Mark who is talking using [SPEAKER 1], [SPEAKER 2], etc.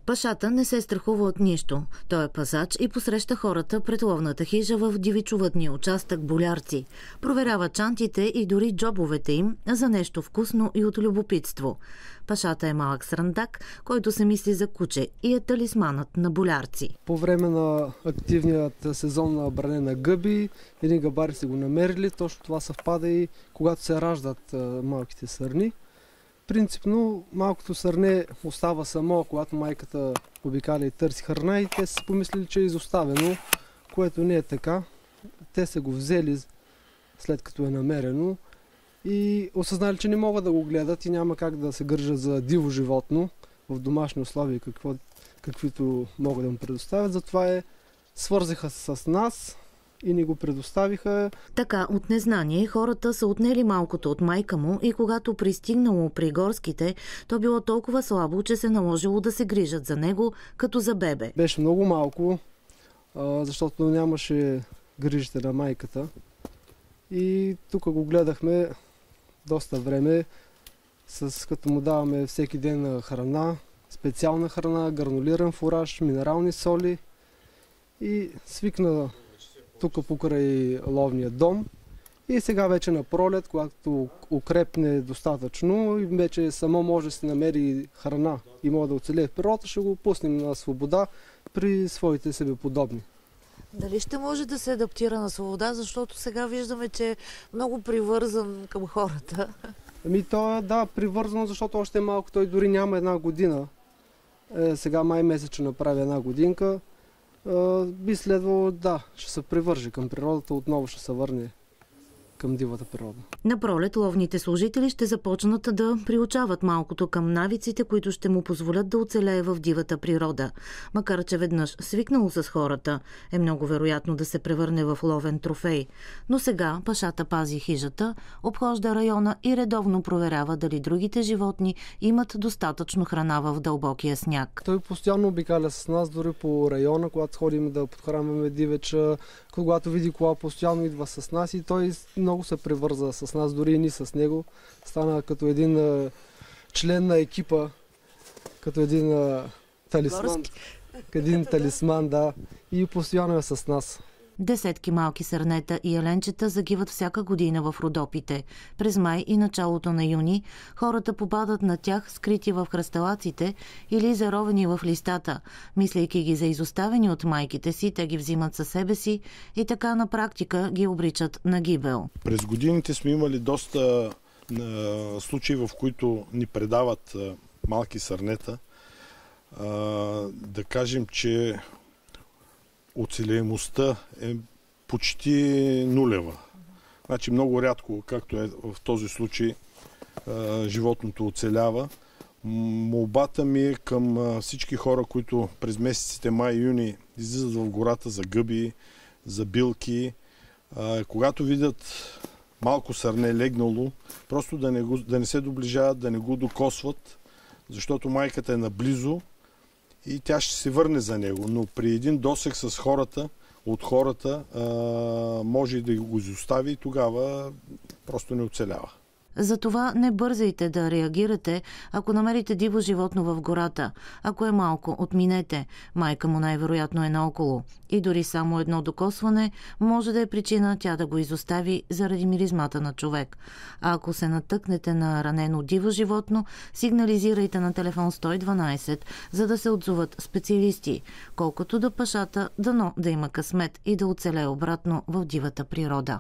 [SPEAKER 1] Пашата не се страхува от нищо. Той е пазач и посреща хората пред ловната хижа в дивичовъдния участък Болярци. Проверява чантите и дори джобовете им за нещо вкусно и от любопитство. Пашата е малък срандак, който се мисли за куче и е талисманът на Болярци.
[SPEAKER 2] По време на активният сезон на бране на гъби, едни гъбари са го намерили. Точно това съвпада и когато се раждат малките сърни. Принципно малкото сърне остава само, когато майката обикаля и търси храна, и те са помислили, че е изоставено, което не е така. Те са го взели след като е намерено и осъзнали, че не могат да го гледат и няма как да се грижат за диво животно в домашни условия, каквито могат да му предоставят. Затова свързаха с нас и ни го предоставиха.
[SPEAKER 1] Така, от незнание, хората са отнели малкото от майка му и когато пристигнало при горските, то било толкова слабо, че се наложило да се грижат за него като за бебе.
[SPEAKER 2] Беше много малко, защото нямаше грижите на майката. И тук го гледахме доста време, като му даваме всеки ден храна, специална храна, гранулиран фураж, минерални соли, и свикна тук покрай ловния дом. И сега вече на пролет, когато укрепне достатъчно и вече само може да се намери храна и може да оцелее в природата, ще го пуснем на свобода при своите себеподобни.
[SPEAKER 3] Дали ще може да се адаптира на свобода, защото сега виждаме, че е много привързан към хората?
[SPEAKER 2] То е, да, привързано, защото още е малко. Той дори няма една година. Сега май месец ще направи една годинка. Би следвало, ще се привърже към природата, отново ще се върне към дивата природа.
[SPEAKER 1] На пролет ловните служители ще започнат да приучават малкото към навиците, които ще му позволят да оцелее в дивата природа. Макар че веднъж свикнало с хората, е много вероятно да се превърне в ловен трофей. Но сега Пашата пази хижата, обхожда района и редовно проверява дали другите животни имат достатъчно храна в дълбокия сняг.
[SPEAKER 2] Той постоянно обикаля с нас, дори по района, когато ходим да подхранваме дивеча, когато види кола, постоянно идва с нас и той много се превърза с нас, дори и ни с него. Стана като един член на екипа, като един талисман. Един талисман, да. И постоянно е с нас.
[SPEAKER 1] Десетки малки сърнета и еленчета загиват всяка година в Родопите. През май и началото на юни хората попадат на тях скрити в хръсталаците или заровени в листата. Мислейки ги за изоставени от майките си, те ги взимат със себе си и така на практика ги обричат на гибел.
[SPEAKER 4] През годините сме имали доста случаи, в които ни предават малки сърнета. Да кажем, че оцелеемостта е почти нулева. Значи много рядко, както е в този случай, животното оцелява. Молбата ми е към всички хора, които през месеците май и юни излизат в гората за гъби, за билки. Когато видят малко сърне легнало, просто да не се доближават, да не го докосват, защото майката е наблизо и тя ще се върне за него. Но при един досег с хората, от хората, може и да го изостави и тогава просто не оцелява.
[SPEAKER 1] Затова не бързайте да реагирате, ако намерите диво животно в гората. Ако е малко, отминете. Майка му най-вероятно е наоколо. И дори само едно докосване може да е причина тя да го изостави заради миризмата на човек. А ако се натъкнете на ранено диво животно, сигнализирайте на телефон 112, за да се отзоват специалисти. Колкото до Пашата, дано да има късмет и да оцелее обратно в дивата природа.